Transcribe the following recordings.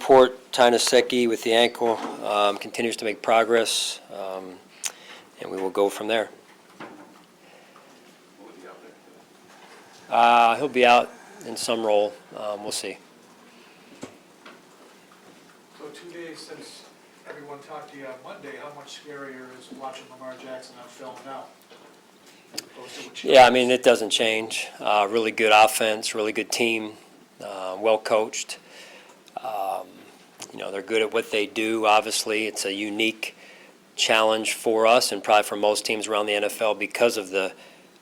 report Tainaseki with the ankle continues to make progress, and we will go from there. He'll be out in some role. We'll see. So 2 days since everyone talked to you on Monday, how much scarier is watching Lamar Jackson on film now? Yeah, I mean, it doesn't change. Really good offense, really good team, well coached. They're good at what they do. Obviously, it's a unique challenge for us and probably for most teams around the NFL because of the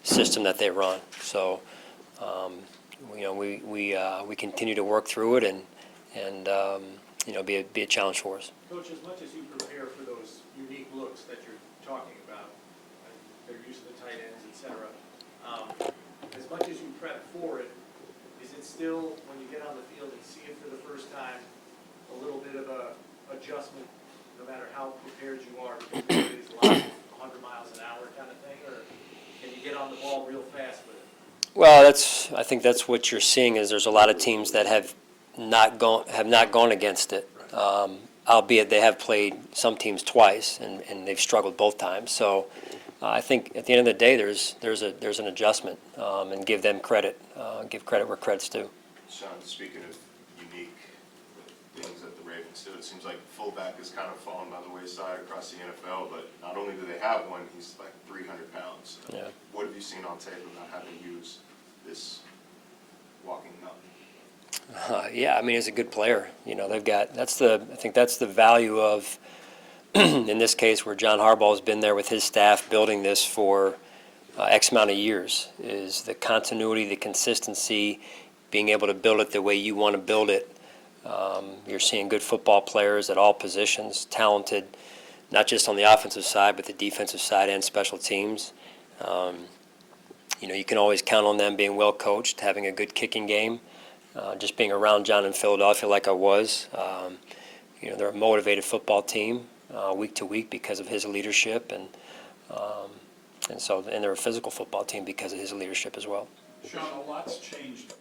system that they run. So, we continue to work through it and be a challenge for us. Coach, as much as you prepare for those unique looks that you're talking about, their use of the tight ends, etc., as much as you prep for it, is it still, when you get on the field and see it for the first time, a little bit of a adjustment, no matter how prepared you are, because it is live, 100 miles an hour kind of thing, or can you get on the ball real fast with it? Well, I think that's what you're seeing is there's a lot of teams that have not gone against it, albeit they have played some teams twice and they've struggled both times. So I think at the end of the day there's an adjustment and give them credit, give credit where credit's due. Sean, speaking of unique things that the Ravens do, it seems like fullback has kind of fallen by the wayside across the NFL, but not only do they have one, he's like 300 pounds. Yeah. What have you seen on tape about how to use this walking mountain? Yeah, I mean, he's a good player. I think that's the value of, in this case, where John Harbaugh has been there with his staff building this for X amount of years, is the continuity, the consistency, being able to build it the way you want to build it. You're seeing good football players at all positions, talented, not just on the offensive side, but the defensive side and special teams. You can always count on them being well coached, having a good kicking game. Just being around John in Philadelphia like I was, they're a motivated football team week to week because of his leadership, and they're a physical football team because of his leadership as well. Sean, a lot's changed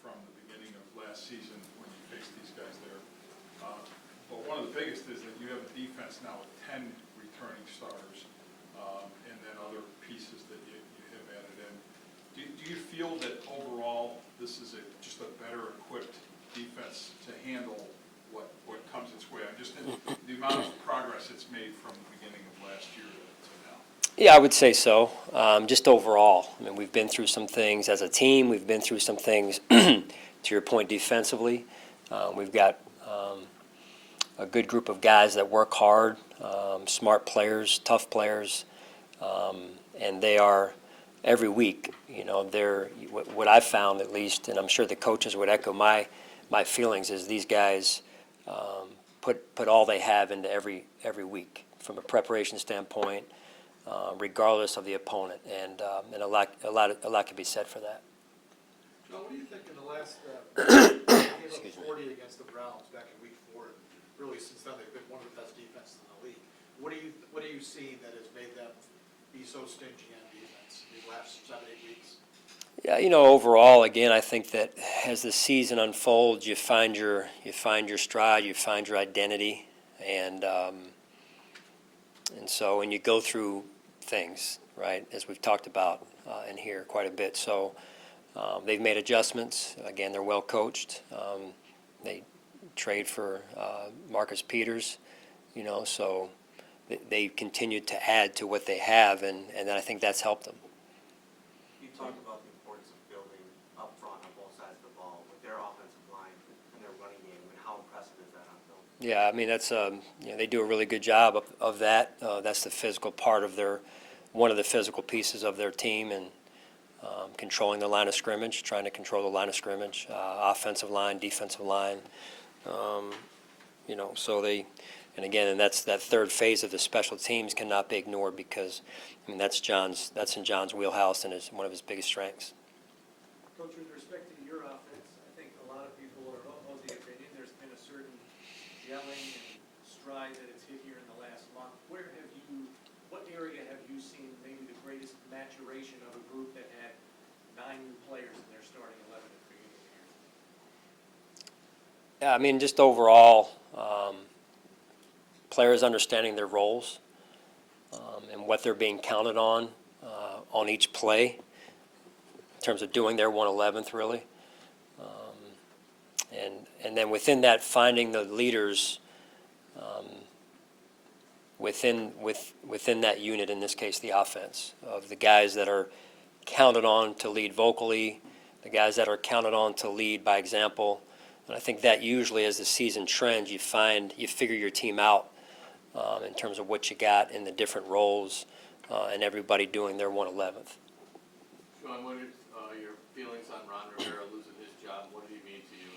from the beginning of last season when you faced these guys there. But one of the biggest is that you have a defense now with 10 returning starters, and then other pieces that you have added in. Do you feel that overall this is just a better equipped defense to handle what comes its way? Just the amount of progress it's made from the beginning of last year to now. Yeah, I would say so. Just overall, I mean, we've been through some things as a team. We've been through some things, to your point, defensively. We've got a good group of guys that work hard, smart players, tough players, and they are every week. They're what I've found at least, and I'm sure the coaches would echo my feelings, is these guys put all they have into every week from a preparation standpoint, regardless of the opponent, and a lot can be said for that. John, what do you think in the last game of 40 against the Browns back in Week 4? Really, since then they've been one of the best defenses in the league. What do you see that has made them be so stingy on defense these last 7-8 weeks? Yeah, overall, again, I think that as the season unfolds, you find your stride, you find your identity, and so when you go through things, right, as we've talked about in here quite a bit. So they've made adjustments. Again, they're well coached. They trade for Marcus Peters, so they continued to add to what they have, and then I think that's helped them. You talked about the importance of building up front on both sides of the ball with their offensive line and their running game, and how impressive is that on film? Yeah, I mean, that's they do a really good job of that. That's the physical part of one of the physical pieces of their team, and controlling the line of scrimmage, trying to control the line of scrimmage, offensive line, defensive line. So and that's that third phase of the special teams cannot be ignored because, I mean, that's in John's wheelhouse and is one of his biggest strengths. Coach, with respect to your offense, I think a lot of people are of the opinion there's been a certain gelling and stride that it's hit here in the last month. What area have you seen maybe the greatest maturation of a group that had 9 new players in their starting 11 at the beginning of the year? Yeah, I mean, just overall, players understanding their roles and what they're being counted on each play in terms of doing their 1/11th, really. And then within that, finding the leaders within that unit, in this case the offense, of the guys that are counted on to lead vocally, the guys that are counted on to lead by example. And I think that usually, as the season trends, you figure your team out in terms of what you got in the different roles and everybody doing their 1/11th. Sean, what are your feelings on Ron Rivera losing his job? What did he mean to you?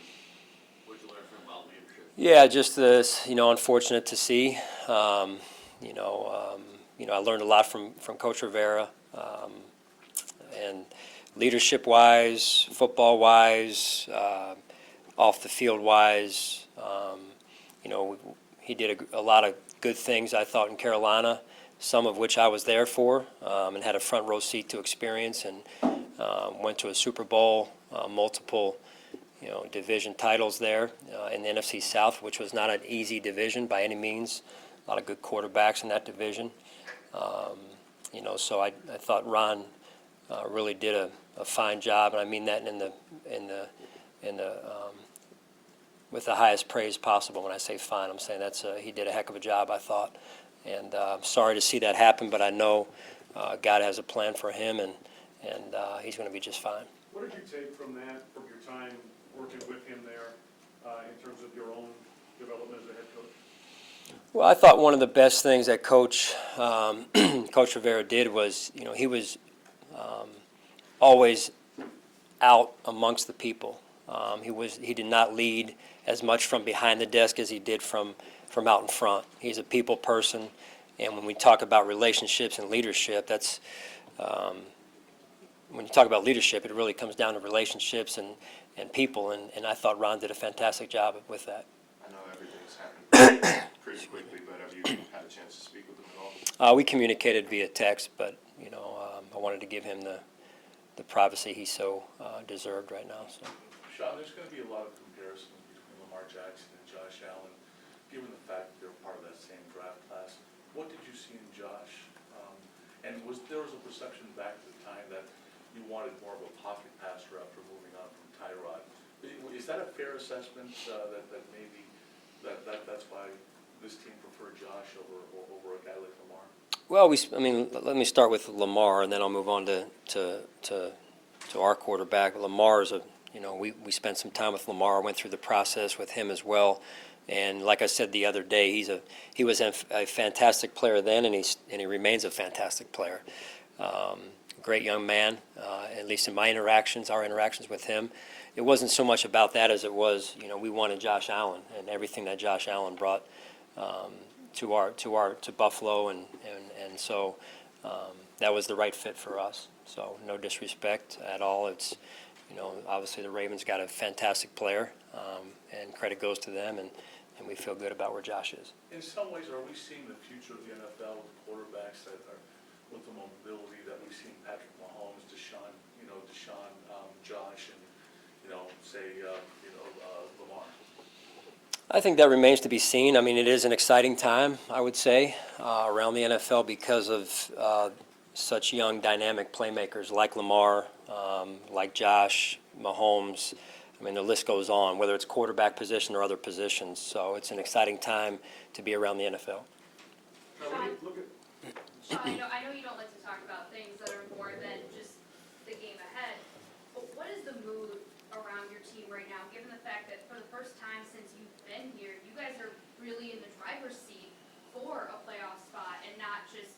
What did you learn from him about leadership? Yeah, just unfortunate to see. I learned a lot from Coach Rivera, and leadership-wise, football-wise, off the field-wise. He did a lot of good things, I thought, in Carolina, some of which I was there for, and had a front row seat to experience, and went to a Super Bowl, multiple division titles there in the NFC South, which was not an easy division by any means. A lot of good quarterbacks in that division. So I thought Ron really did a fine job, and I mean that with the highest praise possible. When I say fine, I'm saying he did a heck of a job, I thought. And I'm sorry to see that happen, but I know God has a plan for him, and he's going to be just fine. What did you take from that, from your time working with him there, in terms of your own development as a head coach? Well, I thought one of the best things that Coach Rivera did was, he was always out amongst the people. He did not lead as much from behind the desk as he did from out in front. He's a people person, and when we talk about relationships and leadership, when you talk about leadership, it really comes down to relationships and people, and I thought Ron did a fantastic job with that. I know everything's happened pretty quickly, but have you had a chance to speak with him at all? We communicated via text, but I wanted to give him the privacy he so deserved right now. So. Sean, there's going to be a lot of comparisons between Lamar Jackson and Josh Allen, given the fact that they're part of that same draft class. What did you see in Josh? And there was a perception back at the time that you wanted more of a pocket passer after moving on from Tyrod. Is that a fair assessment that maybe that's why this team preferred Josh over a guy like Lamar? Well, let me start with Lamar, and then I'll move on to our quarterback. Lamar's we spent some time with Lamar, went through the process with him as well, and like I said the other day, he was a fantastic player then, and he remains a fantastic player. Great young man, at least in our interactions with him. It wasn't so much about that as it was, we wanted Josh Allen and everything that Josh Allen brought to Buffalo, and so that was the right fit for us. So no disrespect at all. It's obviously the Ravens got a fantastic player, and credit goes to them, and we feel good about where Josh is. In some ways, are we seeing the future of the NFL with quarterbacks that are with the mobility that we've seen Patrick Mahomes, Deshaun, Josh, and Lamar? I think that remains to be seen. I mean, it is an exciting time, I would say, around the NFL because of such young, dynamic playmakers like Lamar, like Josh, Mahomes. I mean, the list goes on, whether it's quarterback position or other positions. So it's an exciting time to be around the NFL. Sean, I know you don't like to talk about things that are more than just the game ahead, but what is the mood around your team right now, given the fact that for the first time since you've been here, you guys are really in the driver's seat for a playoff spot and not just,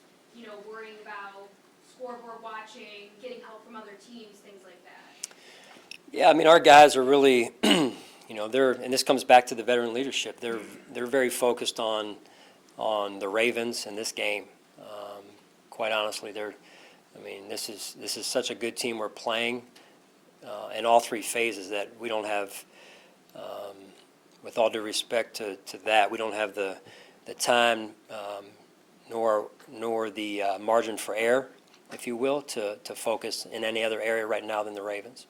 worrying about scoreboard watching, getting help from other teams, things like that? Yeah, I mean, our guys are really, and this comes back to the veteran leadership. They're very focused on the Ravens and this game. Quite honestly, this is such a good team we're playing in all three phases that we don't have. With all due respect to that, we don't have the time nor the margin for error, if you will, to focus in any other area right now than the Ravens.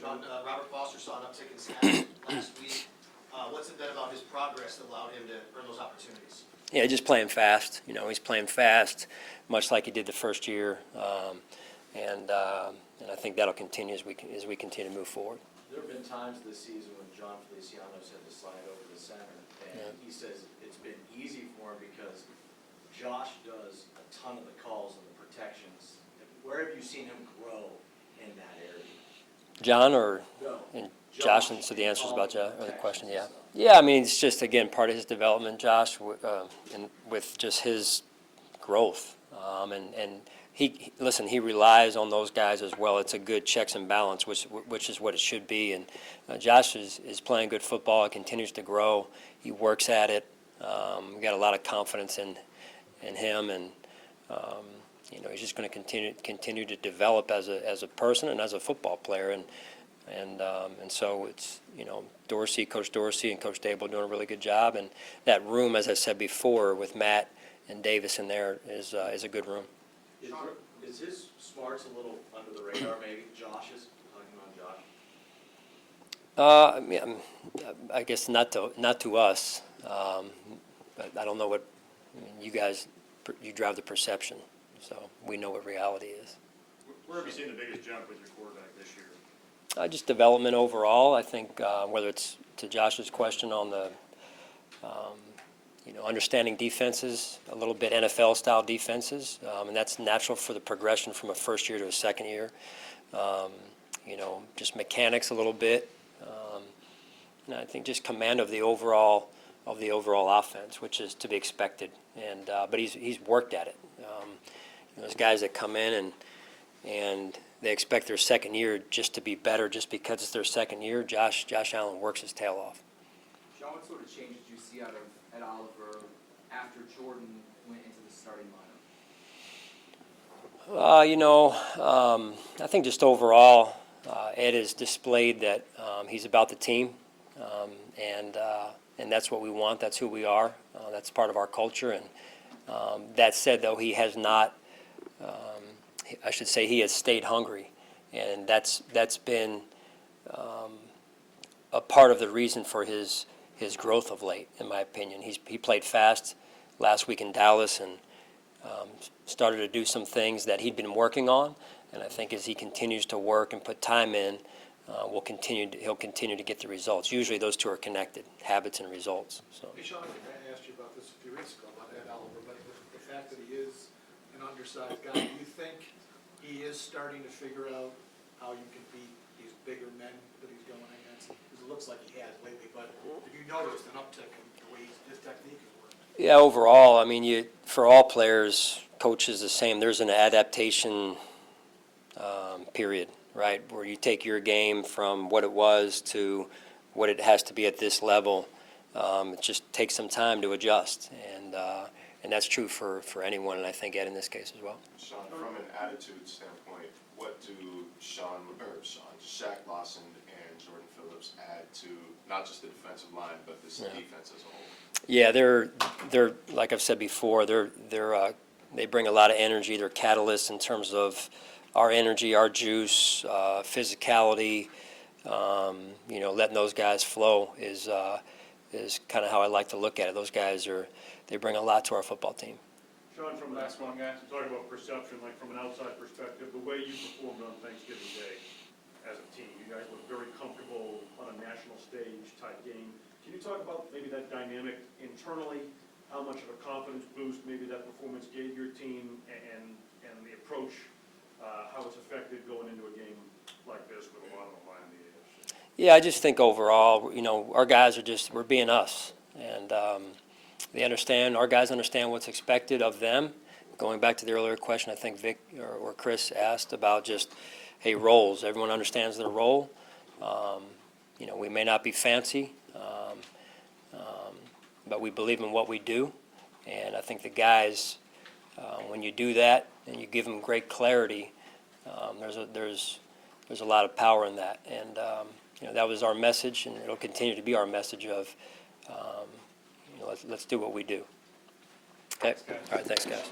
Sean, Robert Foster saw an uptick in snaps last week. What's it been about his progress that allowed him to earn those opportunities? Yeah, just playing fast. He's playing fast, much like he did the first year, and I think that'll continue as we continue to move forward. There have been times this season when John Feliciano's had to slide over the center, and he says it's been easy for him because Josh does a ton of the calls and the protections. Where have you seen him grow in that area? John or No. and Josh, and so the answer is about Josh, or the Protections question, and yeah. stuff. Yeah, I mean, it's just, again, part of his development, Josh, and with just his growth. And he relies on those guys as well. It's a good checks and balance, which is what it should be. And Josh is playing good football. He continues to grow. He works at it. We got a lot of confidence in him, and he's just going to continue to develop as a person and as a football player. And so it's, Coach Dorsey and Coach Dable doing a really good job. And that room, as I said before, with Matt and Davis in there is a good room. Is his smarts a little under the radar, maybe? Josh's, talking about Josh? I mean, I guess not to us. But I don't know what, you guys, you drive the perception, so we know what reality is. Where have you seen the biggest jump with your quarterback this year? Just development overall. I think whether it's to Josh's question on the, understanding defenses, a little bit NFL-style defenses, and that's natural for the progression from a first year to a second year. Just mechanics a little bit, and I think just command of the overall offense, which is to be expected. And but he's worked at it. Those guys that come in and they expect their second year just to be better just because it's their second year. Josh Allen works his tail off. Sean, what sort of change did you see out of Ed Oliver after Jordan went into the starting lineup? I think just overall, Ed has displayed that he's about the team, and that's what we want. That's who we are. That's part of our culture. And that said, though, he has not. I should say he has stayed hungry, and that's been a part of the reason for his growth of late, in my opinion. He played fast last week in Dallas and started to do some things that he'd been working on, and I think as he continues to work and put time in, he'll continue to get the results. Usually those two are connected, habits and results. So. Hey, Sean, I asked you about this a few weeks ago about Ed Oliver, but the fact that he is an undersized guy, do you think he is starting to figure out how you can beat these bigger men that he's going against? Because it looks like he has lately, but have you noticed an uptick in the way his technique has worked? Yeah, overall, I mean, for all players, coaches the same. There's an adaptation period, right, where you take your game from what it was to what it has to be at this level. It just takes some time to adjust, and that's true for anyone, and I think Ed in this case as well. Sean, from an attitude standpoint, what do Shaq Lawson and Jordan Phillips add to not just the defensive line, but this defense as a whole? Yeah, they're like I've said before, they bring a lot of energy. They're catalysts in terms of our energy, our juice, physicality. Letting those guys flow is kind of how I like to look at it. Those guys they bring a lot to our football team. Sean, from last one, guys, talking about perception, like from an outside perspective, the way you performed on Thanksgiving Day as a team, you guys looked very comfortable on a national stage type game. Can you talk about maybe that dynamic internally, how much of a confidence boost maybe that performance gave your team, and the approach, how it's affected going into a game like this with a lot on the line in the AFC? Yeah, I just think overall, our guys we're being us, and our guys understand what's expected of them. Going back to the earlier question, I think Vic or Chris asked about just, hey, roles. Everyone understands their role. We may not be fancy, but we believe in what we do, and I think the guys, when you do that and you give them great clarity, there's a lot of power in that, and that was our message, and it'll continue to be our message of let's do what we do. Okay. All right. Thanks, guys.